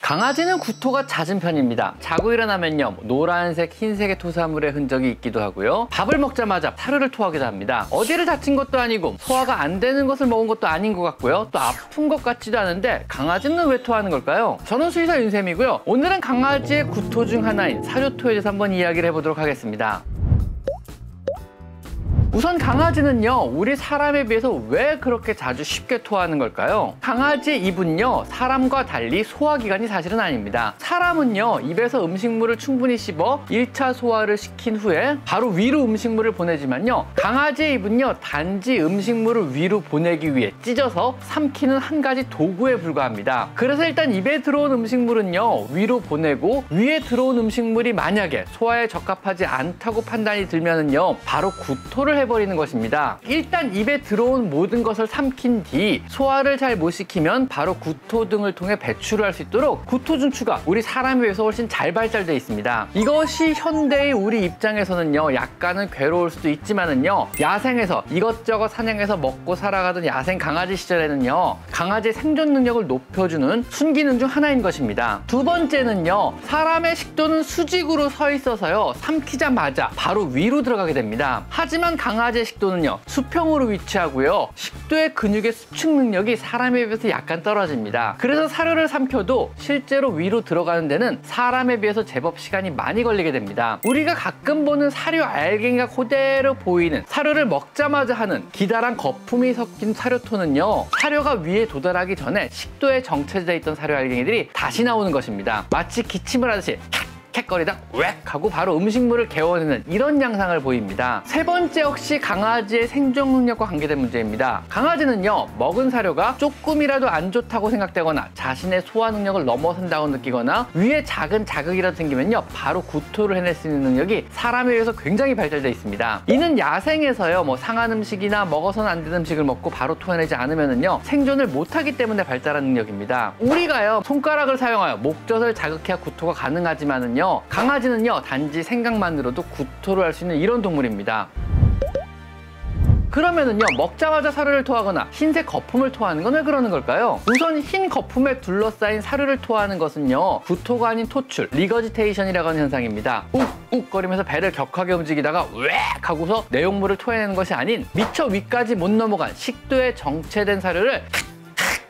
강아지는 구토가 잦은 편입니다. 자고 일어나면요, 노란색, 흰색의 토사물의 흔적이 있기도 하고요. 밥을 먹자마자 사료를 토하기도 합니다. 어디를 다친 것도 아니고 소화가 안 되는 것을 먹은 것도 아닌 것 같고요. 또 아픈 것 같지도 않은데 강아지는 왜 토하는 걸까요? 저는 수의사 윤쌤이고요. 오늘은 강아지의 구토 중 하나인 사료토에 대해서 한번 이야기를 해보도록 하겠습니다. 우선 강아지는요, 우리 사람에 비해서 왜 그렇게 자주 쉽게 토하는 걸까요? 강아지의 입은요, 사람과 달리 소화기관이 사실은 아닙니다. 사람은요, 입에서 음식물을 충분히 씹어 1차 소화를 시킨 후에 바로 위로 음식물을 보내지만요, 강아지의 입은요, 단지 음식물을 위로 보내기 위해 찢어서 삼키는 한 가지 도구에 불과합니다. 그래서 일단 입에 들어온 음식물은요, 위로 보내고 위에 들어온 음식물이 만약에 소화에 적합하지 않다고 판단이 들면은요, 바로 구토를 해버리는 것입니다. 일단 입에 들어온 모든 것을 삼킨 뒤 소화를 잘 못 시키면 바로 구토 등을 통해 배출을 할 수 있도록 구토 중추가 우리 사람에 비해서 훨씬 잘 발달되어 있습니다. 이것이 현대의 우리 입장에서는요, 약간은 괴로울 수도 있지만은요, 야생에서 이것저것 사냥해서 먹고 살아가던 야생 강아지 시절에는요, 강아지의 생존 능력을 높여주는 순기능 중 하나인 것입니다. 두 번째는요, 사람의 식도는 수직으로 서 있어서요, 삼키자마자 바로 위로 들어가게 됩니다. 하지만 강아지의 식도는요, 수평으로 위치하고요, 식도의 근육의 수축 능력이 사람에 비해서 약간 떨어집니다. 그래서 사료를 삼켜도 실제로 위로 들어가는 데는 사람에 비해서 제법 시간이 많이 걸리게 됩니다. 우리가 가끔 보는 사료 알갱이가 그대로 보이는, 사료를 먹자마자 하는 기다란 거품이 섞인 사료토는요, 사료가 위에 도달하기 전에 식도에 정체되어 있던 사료 알갱이들이 다시 나오는 것입니다. 마치 기침을 하듯이 캑거리다 웩 하고 바로 음식물을 개워내는 이런 양상을 보입니다. 세 번째 역시 강아지의 생존 능력과 관계된 문제입니다. 강아지는요, 먹은 사료가 조금이라도 안 좋다고 생각되거나 자신의 소화 능력을 넘어선다고 느끼거나 위에 작은 자극이라도 생기면요, 바로 구토를 해낼 수 있는 능력이 사람에 비해서 굉장히 발달되어 있습니다. 이는 야생에서요, 상한 음식이나 먹어서는 안 되는 음식을 먹고 바로 토해내지 않으면은요, 생존을 못하기 때문에 발달한 능력입니다. 우리가요, 손가락을 사용하여 목젖을 자극해야 구토가 가능하지만은요, 강아지는요, 단지 생각만으로도 구토를 할 수 있는 이런 동물입니다. 그러면은요, 먹자마자 사료를 토하거나 흰색 거품을 토하는 건 왜 그러는 걸까요? 우선 흰 거품에 둘러싸인 사료를 토하는 것은요, 구토가 아닌 토출, 리거지테이션이라고 하는 현상입니다. 욱욱거리면서 배를 격하게 움직이다가 웩 하고서 내용물을 토해내는 것이 아닌 미처 위까지 못 넘어간 식도에 정체된 사료를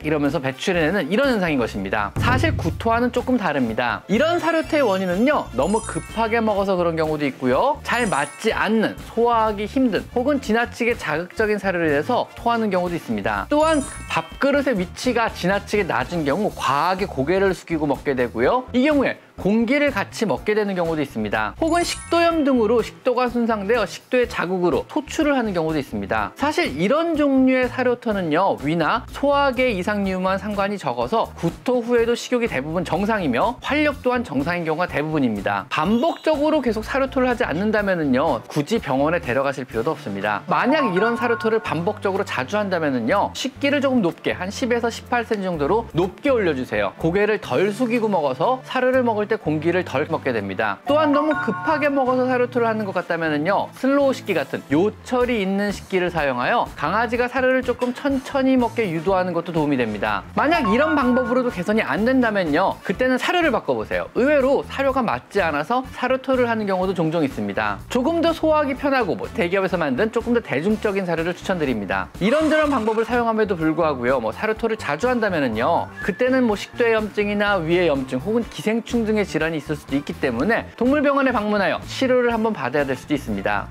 이러면서 배출해내는 이런 현상인 것입니다. 사실 구토와는 조금 다릅니다. 이런 사료토의 원인은요, 너무 급하게 먹어서 그런 경우도 있고요, 잘 맞지 않는, 소화하기 힘든 혹은 지나치게 자극적인 사료를 인해서 토하는 경우도 있습니다. 또한 밥그릇의 위치가 지나치게 낮은 경우 과하게 고개를 숙이고 먹게 되고요, 이 경우에 공기를 같이 먹게 되는 경우도 있습니다. 혹은 식도염 등으로 식도가 손상되어 식도의 자극으로 토출을 하는 경우도 있습니다. 사실 이런 종류의 사료토는요, 위나 소화계 이상류만 상관이 적어서 구토 후에도 식욕이 대부분 정상이며 활력 또한 정상인 경우가 대부분입니다. 반복적으로 계속 사료토를 하지 않는다면은요, 굳이 병원에 데려가실 필요도 없습니다. 만약 이런 사료토를 반복적으로 자주 한다면은요, 식기를 조금 높게 한 10에서 18cm 정도로 높게 올려주세요. 고개를 덜 숙이고 먹어서 사료를 먹을 때 공기를 덜 먹게 됩니다. 또한 너무 급하게 먹어서 사료토를 하는 것 같다면은요, 슬로우 식기 같은 요철이 있는 식기를 사용하여 강아지가 사료를 조금 천천히 먹게 유도하는 것도 도움이 됩니다. 만약 이런 방법으로도 개선이 안 된다면요, 그때는 사료를 바꿔보세요. 의외로 사료가 맞지 않아서 사료토를 하는 경우도 종종 있습니다. 조금 더 소화하기 편하고 대기업에서 만든 조금 더 대중적인 사료를 추천드립니다. 이런저런 방법을 사용함에도 불구하고요, 사료토를 자주 한다면은요, 그때는 식도의 염증이나 위의 염증 혹은 기생충 등의 질환이 있을 수도 있기 때문에 동물병원에 방문하여 치료를 한번 받아야 될 수도 있습니다.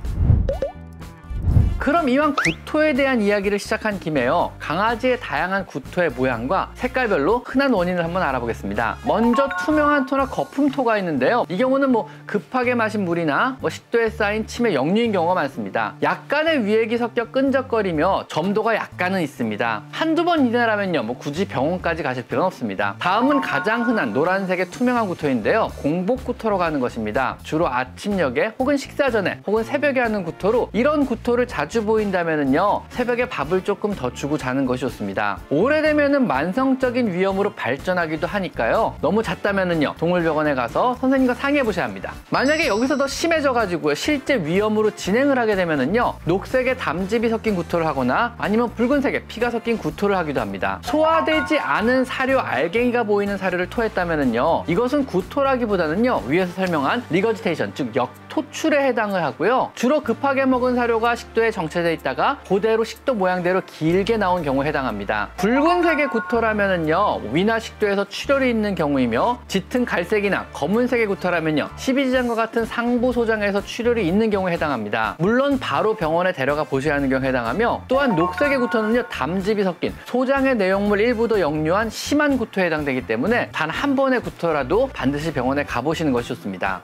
그럼 이왕 구토에 대한 이야기를 시작한 김에요, 강아지의 다양한 구토의 모양과 색깔별로 흔한 원인을 한번 알아보겠습니다. 먼저 투명한 토나 거품토가 있는데요, 이 경우는 급하게 마신 물이나 식도에 쌓인 침의 역류인 경우가 많습니다. 약간의 위액이 섞여 끈적거리며 점도가 약간은 있습니다. 한두 번 이내라면요, 굳이 병원까지 가실 필요는 없습니다. 다음은 가장 흔한 노란색의 투명한 구토인데요, 공복구토로 가는 것입니다. 주로 아침녘에 혹은 식사 전에 혹은 새벽에 하는 구토로, 이런 구토를 자주 자주 보인다면요, 새벽에 밥을 조금 더 주고 자는 것이 좋습니다. 오래되면은 만성적인 위험으로 발전하기도 하니까요, 너무 잦다면은요, 동물병원에 가서 선생님과 상의해 보셔야 합니다. 만약에 여기서 더 심해져가지고요, 실제 위험으로 진행을 하게 되면은요, 녹색의 담즙이 섞인 구토를 하거나 아니면 붉은색의 피가 섞인 구토를 하기도 합니다. 소화되지 않은 사료 알갱이가 보이는 사료를 토했다면은요, 이것은 구토라기보다는요, 위에서 설명한 리거지테이션, 즉 역토출에 해당을 하고요, 주로 급하게 먹은 사료가 식도에 정체돼 있다가 그대로 식도 모양대로 길게 나온 경우에 해당합니다. 붉은색의 구토라면은요, 위나 식도에서 출혈이 있는 경우이며, 짙은 갈색이나 검은색의 구토라면요, 십이지장과 같은 상부 소장에서 출혈이 있는 경우에 해당합니다. 물론 바로 병원에 데려가 보셔야 하는 경우에 해당하며, 또한 녹색의 구토는요, 담즙이 섞인 소장의 내용물 일부도 역류한 심한 구토에 해당되기 때문에 단 한 번의 구토라도 반드시 병원에 가보시는 것이 좋습니다.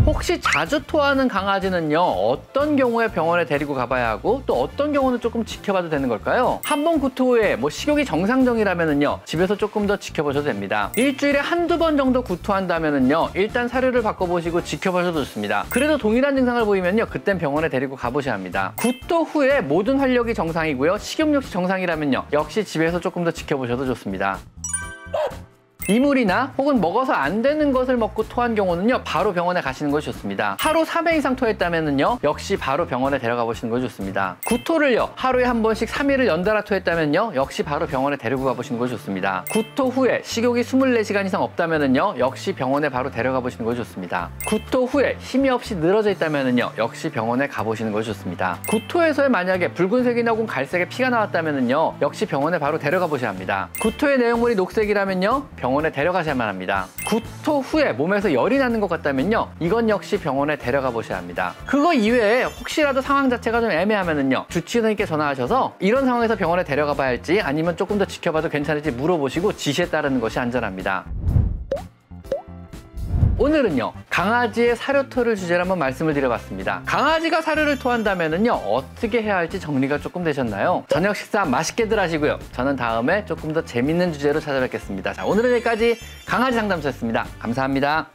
혹시 자주 토하는 강아지는요, 어떤 경우에 병원에 데리고 가봐야 하고 또 어떤 경우는 조금 지켜봐도 되는 걸까요? 한 번 구토 후에 식욕이 정상적이라면은요, 집에서 조금 더 지켜보셔도 됩니다. 일주일에 한두 번 정도 구토한다면은요, 일단 사료를 바꿔보시고 지켜보셔도 좋습니다. 그래도 동일한 증상을 보이면요, 그땐 병원에 데리고 가보셔야 합니다. 구토 후에 모든 활력이 정상이고요, 식욕 역시 정상이라면요, 역시 집에서 조금 더 지켜보셔도 좋습니다. 이물이나 혹은 먹어서 안 되는 것을 먹고 토한 경우는요, 바로 병원에 가시는 것이 좋습니다. 하루 3회 이상 토했다면은요, 역시 바로 병원에 데려가 보시는 것이 좋습니다. 구토를요, 하루에 한 번씩 3일을 연달아 토했다면요, 역시 바로 병원에 데리고 가보시는 것이 좋습니다. 구토 후에 식욕이 24시간 이상 없다면은요, 역시 병원에 바로 데려가 보시는 것이 좋습니다. 구토 후에 힘이 없이 늘어져 있다면은요, 역시 병원에 가보시는 것이 좋습니다. 구토에서 만약에 붉은색이나 혹은 갈색의 피가 나왔다면은요, 역시 병원에 바로 데려가 보셔야 합니다. 구토의 내용물이 녹색이라면요, 병원에 데려가셔야만 합니다. 구토 후에 몸에서 열이 나는 것 같다면요, 이건 역시 병원에 데려가 보셔야 합니다. 그거 이외에 혹시라도 상황 자체가 좀 애매하면은요, 주치의선생님께 전화하셔서 이런 상황에서 병원에 데려가 봐야 할지 아니면 조금 더 지켜봐도 괜찮을지 물어보시고 지시에 따르는 것이 안전합니다. 오늘은요, 강아지의 사료토를 주제로 한번 말씀을 드려봤습니다. 강아지가 사료를 토한다면은요, 어떻게 해야 할지 정리가 조금 되셨나요? 저녁 식사 맛있게들 하시고요. 저는 다음에 조금 더 재밌는 주제로 찾아뵙겠습니다. 자, 오늘은 여기까지 강아지 상담소였습니다. 감사합니다.